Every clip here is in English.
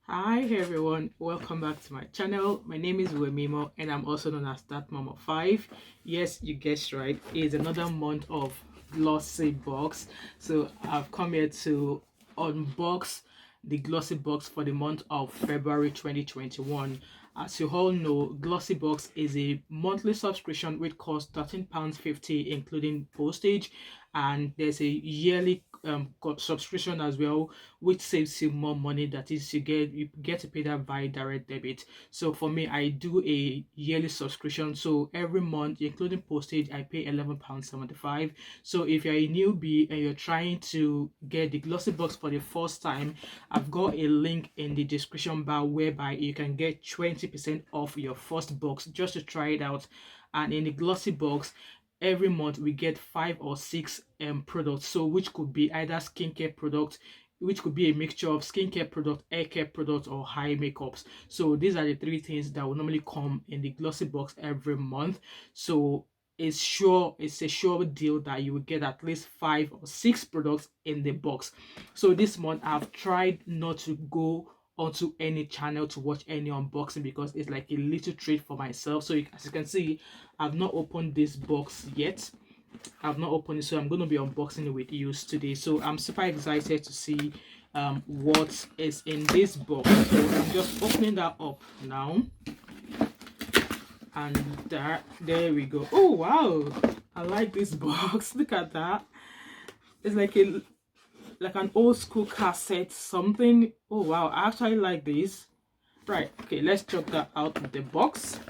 Hi everyone, welcome back to my channel. My name is Wemimo and I'm also known as that mom of five. Yes, you guessed right. It's another month of Glossybox. So I've come here to unbox the Glossybox for the month of February 2021. As you all know, Glossybox is a monthly subscription which costs £13.50 including postage, and there's a yearly subscription as well which saves you more money. That is, you get to pay that via direct debit. So for me, I do a yearly subscription, so every month including postage I pay £11.75. So if you're a newbie and you're trying to get the glossy box for the first time, I've got a link in the description bar whereby you can get 20% off your first box just to try it out. And in the glossy box, every month we get 5 or 6 products, so which could be either skincare products, which could be a mixture of skincare product, hair care product, or high makeups. So these are the three things that will normally come in the glossy box every month. So it's a sure deal that you will get at least 5 or 6 products in the box. So this month I've tried not to go onto any channel to watch any unboxing because it's like a little treat for myself. So as you can see, I've not opened this box yet. I've not opened it, so I'm going to be unboxing it with you today. So I'm super excited to see what is in this box. So I'm just opening that up now, and there we go. Oh wow, I like this box. Look at that. It's like an old school cassette something. Oh wow, I actually like this. Right, okay, let's chop that out of the box.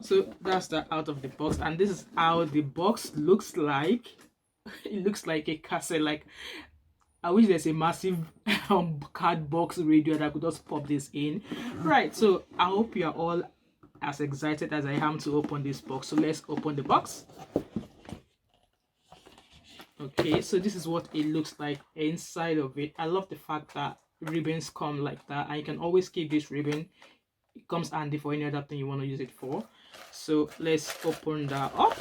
So that's that out of the box, and this is how the box looks like. It looks like a cassette. Like, I wish there's a massive card box radio that I could just pop this in. Right, so I hope you are all as excited as I am to open this box. So let's open the box. Okay, so this is what it looks like inside of it. I love the fact that ribbons come like that, and you can always keep this ribbon. It comes handy for any other thing you want to use it for. So let's open that up.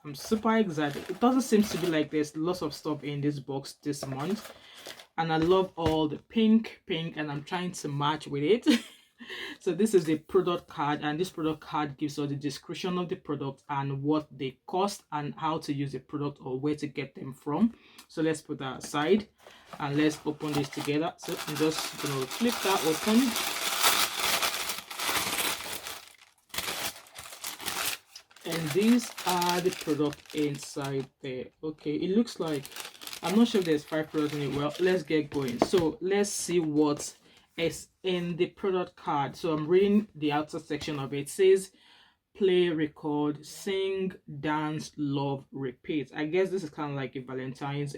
I'm super excited. It doesn't seem to be like there's lots of stuff in this box this month, and I love all the pink, and I'm trying to match with it. So this is the product card, and this product card gives us the description of the product and what they cost and how to use the product or where to get them from. So let's put that aside and let's open this together. So I'm just gonna flip that open. And these are the product inside there. Okay, it looks like, I'm not sure if there's 5 products in it. Well, let's get going. So let's see what is in the product card. So I'm reading the outer section of it. It says play, record, sing, dance, love, repeat. I guess this is kind of like a Valentine's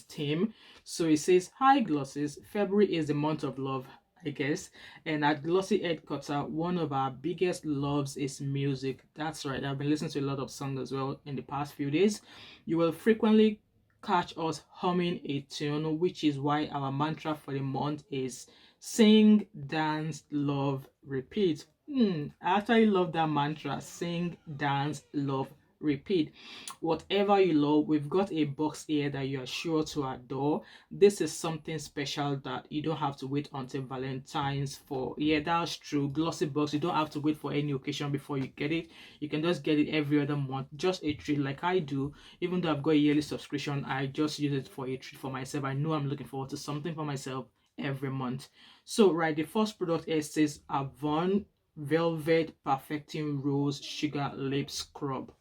theme. So it says, hi Glosses, February is the month of love, I guess, and at Glossy headquarters, one of our biggest loves is music. That's right, I've been listening to a lot of songs as well in the past few days. You will frequently catch us humming a tune, which is why our mantra for the month is sing, dance, love, repeat. I actually love that mantra: sing, dance, love, repeat. Whatever you love, we've got a box here that you are sure to adore. This is something special that you don't have to wait until Valentine's for. Yeah, that's true. Glossy box, you don't have to wait for any occasion before you get it. You can just get it every other month. Just a treat, like I do. Even though I've got a yearly subscription, I just use it for a treat for myself. I know I'm looking forward to something for myself every month. So right, the first product here says Avon Velvet Perfecting Rose Sugar Lip Scrub,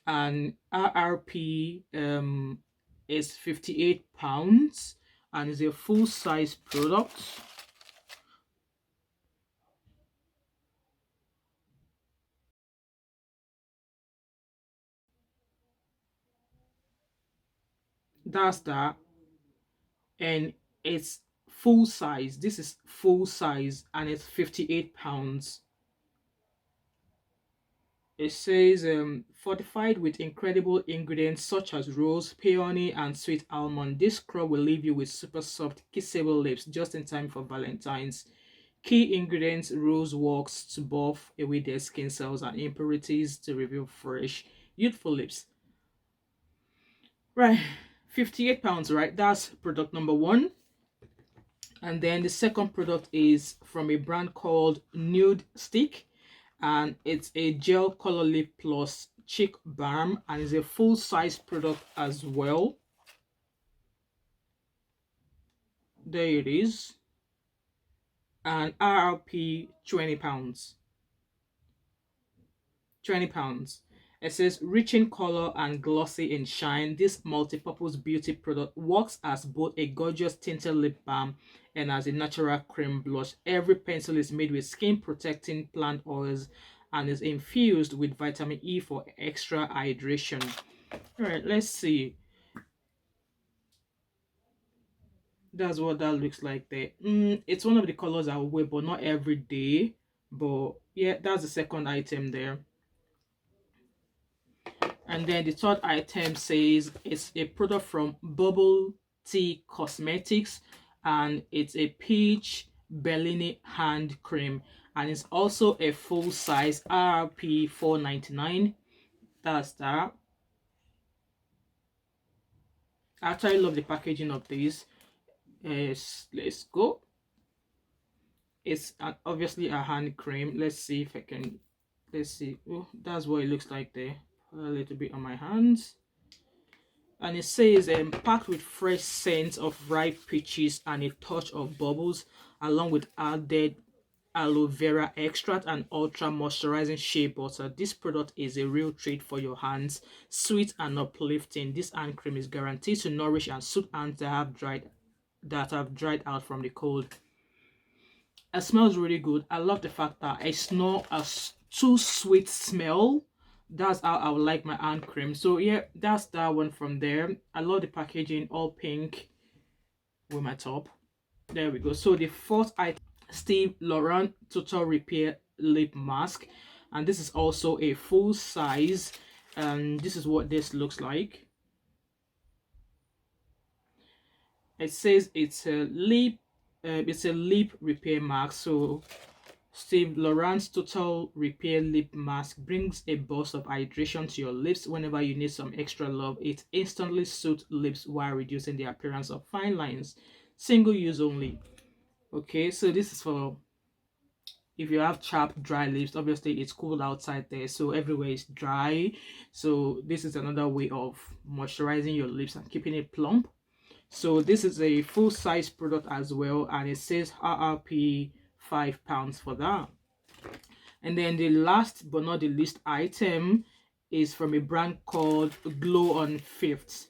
and RRP is £58 and is a full size product. That's that, and it's full size. This is full size and it's £58. It says fortified with incredible ingredients such as rose, peony, and sweet almond. This scrub will leave you with super soft, kissable lips just in time for Valentine's. Key ingredients: rose wax to buff away dead skin cells and impurities to reveal fresh, youthful lips. Right, £58, right? That's product number one. And then the second product is from a brand called Nude Stick, and it's a gel color lip plus cheek balm, and it's a full size product as well. There it is. And RRP £20. £20. It says rich in color and glossy in shine. This multi-purpose beauty product works as both a gorgeous tinted lip balm and as a natural cream blush. Every pencil is made with skin protecting plant oils and is infused with vitamin E for extra hydration. All right, let's see. That's what that looks like there. It's one of the colors I will wear, but not every day. But yeah, that's the second item there. And then the third item says it's a product from Bubble Tea Cosmetics, and it's a peach Bellini hand cream, and it's also a full size, RRP $4.99. That's that. I actually love the packaging of this. Let's go. It's obviously a hand cream. Let's see if I can. Let's see. Oh, that's what it looks like there. A little bit on my hands. And it says packed with fresh scents of ripe peaches and a touch of bubbles, along with added aloe vera extract and ultra moisturizing shea butter. This product is a real treat for your hands, sweet and uplifting. This hand cream is guaranteed to nourish and soothe hands that have dried out from the cold. It smells really good. I love the fact that it's not a too sweet smell. That's how I would like my hand cream. So yeah, that's that one from there. I love the packaging, all pink with my top. There we go. So the fourth item, Steve Laurent Total Repair Lip Mask, and this is also a full size, and this is what this looks like. It says it's a lip repair mask. So Steve Laurent's Total Repair Lip Mask brings a burst of hydration to your lips whenever you need some extra love. It instantly soothes lips while reducing the appearance of fine lines. Single use only. Okay, so this is for if you have chapped, dry lips. Obviously, it's cold outside there, so everywhere is dry. So this is another way of moisturizing your lips and keeping it plump. So this is a full size product as well, and it says RRP £5 for that. And then the last but not the least item is from a brand called Glow on Fifth.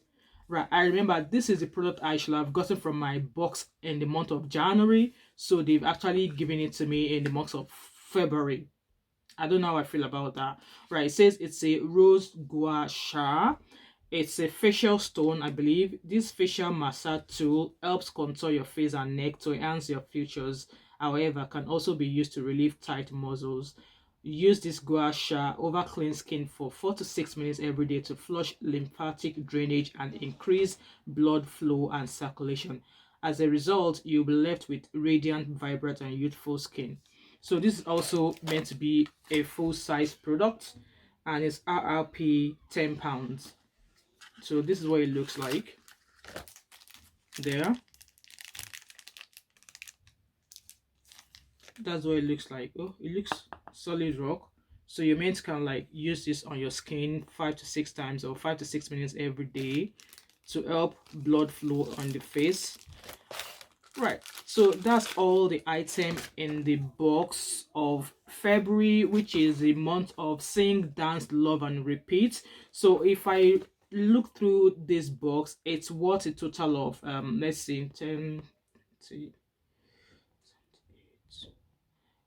Right, I remember this is a product I should have gotten from my box in the month of January. So they've actually given it to me in the month of February. I don't know how I feel about that. Right, it says it's a rose gua sha. It's a facial stone, I believe. This facial massage tool helps contour your face and neck to enhance your features. However, can also be used to relieve tight muscles. Use this gua sha over clean skin for 4 to 6 minutes every day to flush lymphatic drainage and increase blood flow and circulation. As a result, you'll be left with radiant, vibrant, and youthful skin. So this is also meant to be a full-size product, and it's RRP £10. So this is what it looks like there. That's what it looks like. Oh, it looks solid rock. So you're meant to kind of like use this on your skin 5 to 6 times or 5 to 6 minutes every day to help blood flow on the face. Right, so that's all the item in the box of February, which is the month of sing, dance, love, and repeat. So if I look through this box, it's worth a total of let's see, 10,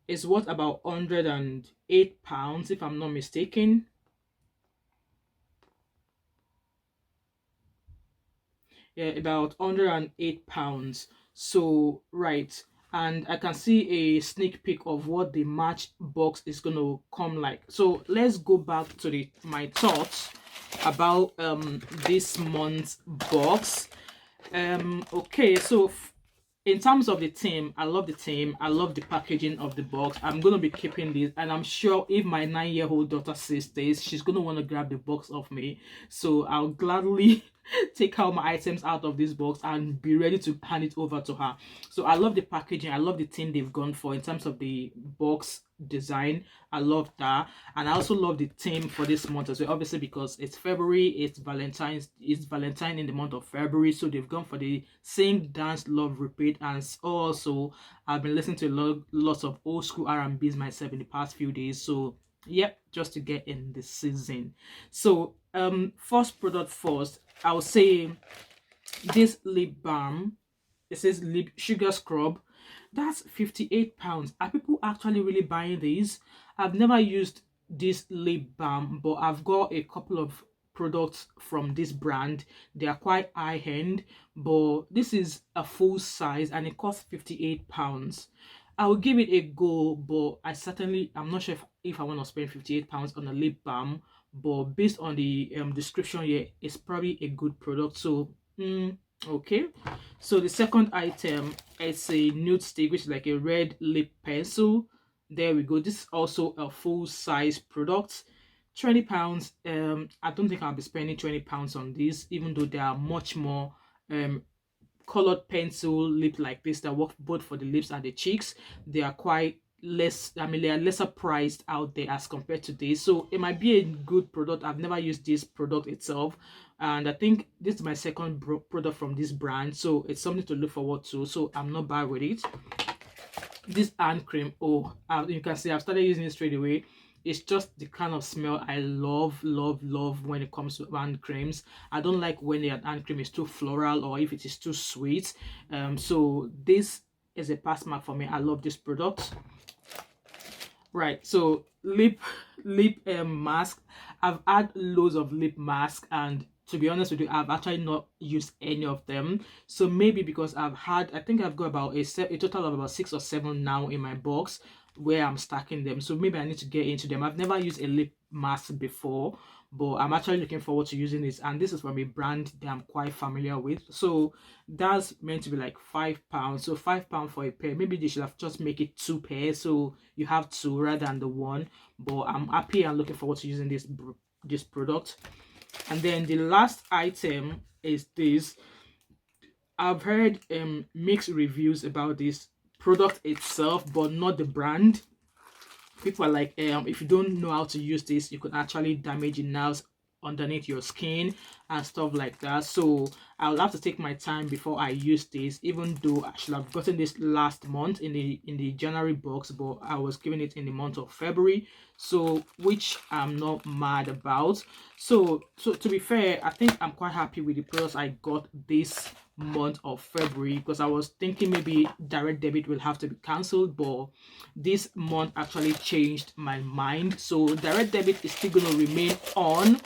it's worth about £108 if I'm not mistaken. Yeah, about £108. So right, and I can see a sneak peek of what the March box is going to come like. So let's go back to my thoughts about this month's box. Okay, so in terms of the theme, I love the theme. I love the packaging of the box. I'm gonna be keeping this, and I'm sure if my 9-year-old daughter sees this, she's gonna want to grab the box off me. So I'll gladly take out my items out of this box and be ready to hand it over to her. So I love the packaging, I love the theme they've gone for in terms of the box design. I love that. And I also love the theme for this month as well, obviously because it's February, it's Valentine in the month of February, so they've gone for the sing, dance, love, repeat. And also I've been listening to lots of old school R&Bs myself in the past few days, so yep, just to get in the season. So first product first, I would say this lip balm. It says lip sugar scrub. That's 58 pounds. Are people actually really buying these? I've never used this lip balm, but I've got a couple of products from this brand. They are quite high end, but this is a full size and it costs 58 pounds. I will give it a go, but I'm not sure if I want to spend 58 pounds on a lip balm, but based on the description here, it's probably a good product. So okay. So the second item is a nude stick, which is like a red lip pencil. There we go. This is also a full size product. 20 pounds. I don't think I'll be spending 20 pounds on this, even though there are much more colored pencil lip like this that work both for the lips and the cheeks. They are quite less, I mean, they are lesser priced out there as compared to this, so it might be a good product. I've never used this product itself, and I think this is my second product from this brand, so it's something to look forward to, so I'm not bad with it. This hand cream, oh, you can see I've started using it straight away. It's just the kind of smell I love when it comes to hand creams. I don't like when the hand cream is too floral or if it is too sweet. So this is a pass mark for me. I love this product. Right, so lip mask. I've had loads of lip mask, and to be honest with you, I've actually not used any of them. So maybe because I think I've got about a total of about 6 or 7 now in my box where I'm stacking them. So maybe I need to get into them. I've never used a lip mask before, but I'm actually looking forward to using this, and this is from a brand that I'm quite familiar with. So that's meant to be like £5. So £5 for a pair. Maybe they should have just make it 2 pairs, so you have 2 rather than the 1. But I'm happy and looking forward to using this product. And then the last item is this. I've heard mixed reviews about this product itself, but not the brand. People are like, if you don't know how to use this, you could actually damage your nails underneath your skin and stuff like that. So I'll have to take my time before I use this, even though I should have gotten this last month in the January box, but I was given it in the month of February, so which I'm not mad about. So to be fair, I think I'm quite happy with the products I got this month of February, because I was thinking maybe direct debit will have to be cancelled, but this month actually changed my mind, so direct debit is still going to remain on.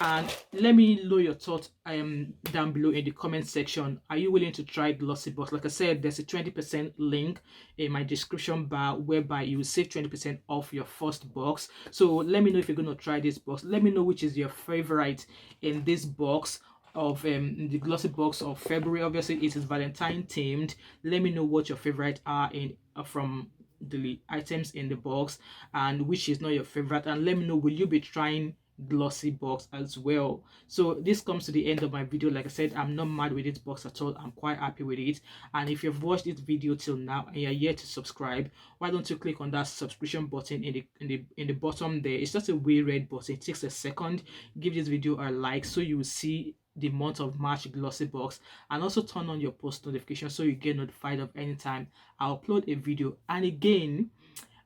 And let me know your thoughts down below in the comment section. Are you willing to try Glossybox? Like I said, there's a 20% link in my description bar whereby you will save 20% off your first box. So let me know if you're going to try this box. Let me know which is your favorite in this box of the Glossybox of February. Obviously it is Valentine themed. Let me know what your favorite are in from the items in the box, and which is not your favorite, and let me know, will you be trying Glossybox as well? So this comes to the end of my video. Like I said, I'm not mad with this box at all. I'm quite happy with it, and if you've watched this video till now and you're yet to subscribe, why don't you click on that subscription button in the bottom there? It's just a way red button. It takes a second. Give this video a like so you will see the month of March Glossybox, and also turn on your post notifications so you get notified of anytime I upload a video. And again,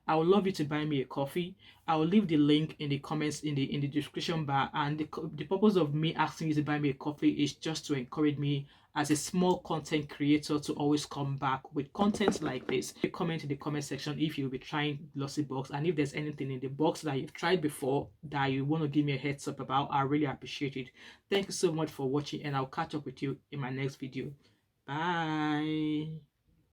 I would love you to buy me a coffee. I will leave the link in the comments in the description bar, and the purpose of me asking you to buy me a coffee is just to encourage me as a small content creator to always come back with content like this. Comment in the comment section if you'll be trying Glossybox, and if there's anything in the box that you've tried before that you want to give me a heads up about. I really appreciate it. Thank you so much for watching, and I'll catch up with you in my next video. Bye.